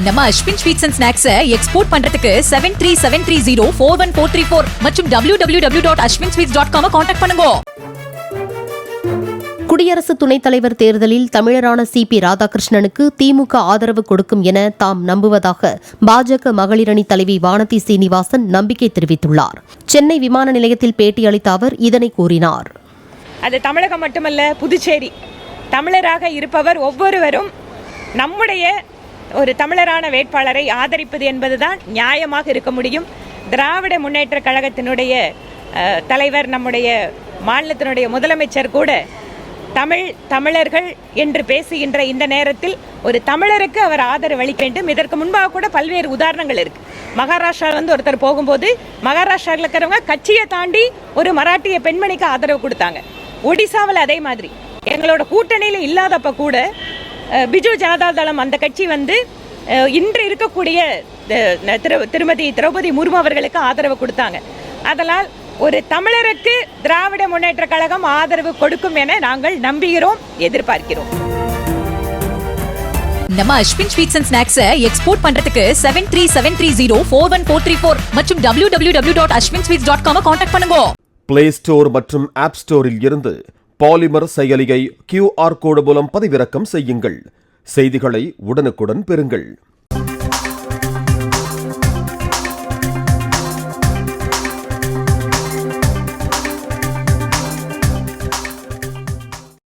நம்ம Ashwin sweets and snacks export பண்றதுக்கு 7373041434 மற்றும் www.ashwinsweets.com கான்டாக்ட் பண்ணுங்க. குடியரசு துணைத் தலைவர் தேர்தலில் தமிழரான CP ராதாகிருஷ்ணனுக்கு திமுக ஆதரவு கொடுக்கும் என தாம் நம்புவதாக பாஜக மகளிரணி தலைவி வானதி சீனிவாசன் நம்பிக்கை தெரிவித்துள்ளார். சென்னை விமான நிலையத்தில் பேட்டியளித்த அவர் இதனை கூறினார். அது தமிழகம் மட்டுமல்ல, புதுச்சேரி தமிழராக இருப்பவர் ஒவ்வொருவரும் நம்முடைய ஒரு தமிழரான வேட்பாளரை ஆதரிப்பது என்பதுதான் நியாயமாக இருக்க முடியும். திராவிட முன்னேற்ற கழகத்தினுடைய தலைவர், நம்முடைய மாநிலத்தினுடைய முதலமைச்சர் கூட தமிழர்கள் என்று பேசுகின்ற இந்த நேரத்தில் ஒரு தமிழருக்கு அவர் ஆதரவு அளிக்க வேண்டும். இதற்கு முன்பாக கூட பல்வேறு உதாரணங்கள் இருக்கு. மகாராஷ்டிராவில் ஒருத்தர் போகும்போது மகாராஷ்டிராவில் இருக்கிறவங்க கட்சியை தாண்டி ஒரு மராட்டிய பெண்மணிக்கு ஆதரவு கொடுத்தாங்க. ஒடிசாவில் அதே மாதிரி. எங்களோட கூட்டணியில் இல்லாதப்ப கூட பிஜு ஜனதா தளம் அந்த கட்சி இன்று இருக்கக்கூடிய திருமதி திரௌபதி முர்மு அவர்களுக்கு ஆதரவு கொடுத்தாங்க. அதனால் ஒரு தமிழருக்கு திராவிட முன்னேற்ற கழகம் ஆதரவு கொடுக்கும் என நாங்கள் நம்புகிறோம், எதிர்பார்க்கிறோம். நம்ம Ashwin sweets and snacks export பண்றதுக்கு 7373041434 மற்றும் www.ashwinsweets.com கான்டாக்ட் பண்ணுங்க. பிளே ஸ்டோர் மற்றும் ஆப் ஸ்டோரில் இருந்து பாலிமர் செயலியை QR கோடு மூலம் பதிவிறக்கம் செய்யுங்கள். செய்திகளை உடனுக்குடன் பெறுங்கள்.